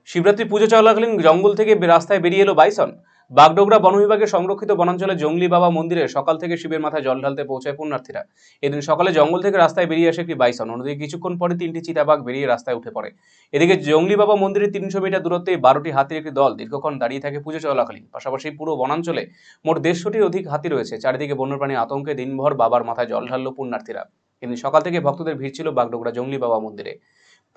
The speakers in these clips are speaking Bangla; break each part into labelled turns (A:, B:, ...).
A: শিবরাত্রি পুজো চলাকালীন জঙ্গল থেকে রাস্তায় বেরিয়ে এলো বাইসন। বাগডোগরা বন বিভাগের সংরক্ষিত বনাঞ্চলে জঙ্গলি বাবা মন্দিরে সকাল থেকে শিবের মাথায় জল ঢালতে পৌঁছায় পুণ্যার্থীরা। এদিন সকালে জঙ্গল থেকে রাস্তায় বেরিয়ে আসে একটি বাইসন, অন্যদিকে কিছুক্ষণ পরে 3টি চিতাবাঘ বেরিয়ে রাস্তায় উঠে পড়ে। এদিকে জঙ্গলি বাবা মন্দিরের 300 মিটার দূরত্বে 12টি হাতির একটি দল দীর্ঘক্ষণ দাঁড়িয়ে থাকে পুজো চলাকালীন। পাশাপাশি পুরো বনাঞ্চলে মোট 150টির অধিক হাতি রয়েছে। চারিদিকে বন্যপ্রাণী আতঙ্কে দিনভর বাবার মাথায় জল ঢাললো পুণ্যার্থীরা। এদিন সকাল থেকে ভক্তদের ভিড় ছিল বাগডোগরা জঙ্গলি বাবা মন্দিরে।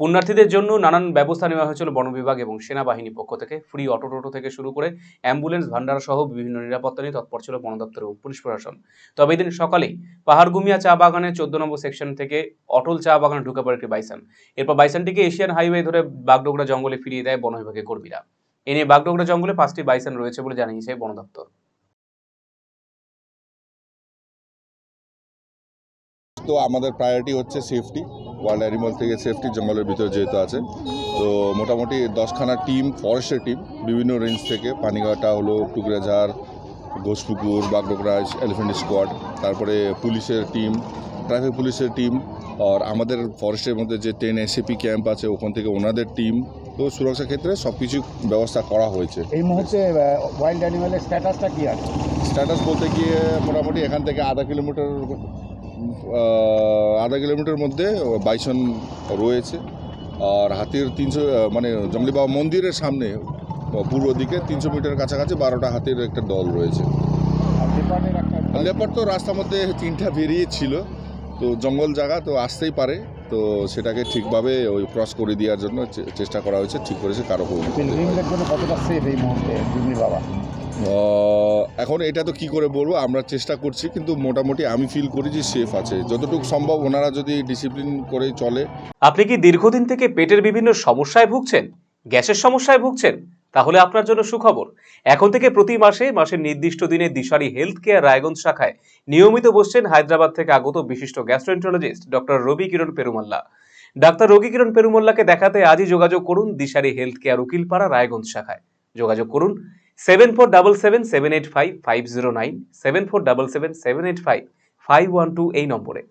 A: পুণ্যার্থীদের জন্য নানান ব্যবস্থা নেওয়া হয়েছিল বন বিভাগ এবং সেনাবাহিনী পক্ষ থেকে। ফ্রি অটো টোটো থেকে শুরু করে অ্যাম্বুলেন্স, ভান্ডারা সহ বিভিন্ন নিরাপত্তা নিয়ে তৎপর ছিল বন দপ্তর এবং পুলিশ প্রশাসন। তবে এদিন সকালেই পাহাড়গুমিয়া চা বাগানের 14 নম্বর সেকশন থেকে অটল চা বাগানে ঢুকে পড়ে একটি বাইসন। এরপর বাইসনটিকে এশিয়ান হাইওয়ে ধরে বাগডোগরা জঙ্গলে ফিরিয়ে দেয় বন বিভাগের কর্মীরা। এ নিয়ে বাগডোগরা জঙ্গলে 5টি বাইসন রয়েছে বলে জানিয়েছে বন দপ্তর।
B: তো আমাদের প্রায়োরিটি হচ্ছে সেফটি, ওয়াইল্ড অ্যানিমাল থেকে সেফটি, জঙ্গলের ভিতরে যেহেতু আছে। তো মোটামুটি 10খানা টিম, ফরেস্টের টিম, বিভিন্ন রেঞ্জ থেকে, পানিঘাটা হলো, টুকরাঝাড়, ঘোষপুকুর, বাগডোগরা এলিফেন্ট স্কোয়াড, তারপরে পুলিশের টিম, ট্রাফিক পুলিশের টিম, আর আমাদের ফরেস্টের মধ্যে যে 10 এসএপি ক্যাম্প আছে ওখান থেকে ওনাদের টিম। তো সুরক্ষার ক্ষেত্রে সব কিছু ব্যবস্থা করা হয়েছে।
C: এই মুহূর্তে ওয়াইল্ড অ্যানিমালের স্ট্যাটাসটা কী আছে?
B: স্ট্যাটাস বলতে গিয়ে মোটামুটি এখান থেকে আধা কিলোমিটার মধ্যে বাইসন রয়েছে। আর হাতির 300 মানে জঙ্গলি বাবা মন্দিরের সামনে পূর্ব দিকে 300 মিটার কাছাকাছি 12টা হাতির একটা দল রয়েছে। লেপার্ড তো রাস্তার মধ্যে 3টা বেরিয়েছিল, তো জঙ্গল জায়গা তো আসতেই পারে, তো সেটাকে ঠিকভাবে ওই ক্রস করে দেওয়ার জন্য চেষ্টা করা হয়েছে, ঠিক করেছে কারো
C: জন্য কতটা সেফ এই মুহূর্তে জঙ্গলি বাবা?
B: এখন এটা তো কি করে বলবো, আমরা চেষ্টা করছি, কিন্তু মোটামুটি আমি ফিল করি যে সেফ আছে যতটুকু সম্ভব, ওনারা যদি ডিসিপ্লিন করে চলে।
A: আপনি কি দীর্ঘদিন থেকে পেটের বিভিন্ন সমস্যায় ভুগছেন, গ্যাসের সমস্যায় ভুগছেন? তাহলে আপনার জন্য সুখবর। এখন থেকে প্রতি মাসের নির্দিষ্ট দিনে দিশারি হেলথ কেয়ার রায়গঞ্জ শাখায় নিয়মিত বসছেন হায়দ্রাবাদ থেকে আগত বিশিষ্ট গ্যাস্ট্রোএন্টারোলজিস্ট ডক্টর রবি কিরণ পেরুমাল্লা। ডাক্তার রবি কিরণ পেরুমাল্লাকে দেখাতে আজই যোগাযোগ করুন দিশারি হেলথ কেয়ার, উকিলপাড়া, রায়গঞ্জ শাখায়। যোগাযোগ করুন 7477785509, 7477785512 এই নম্বরে।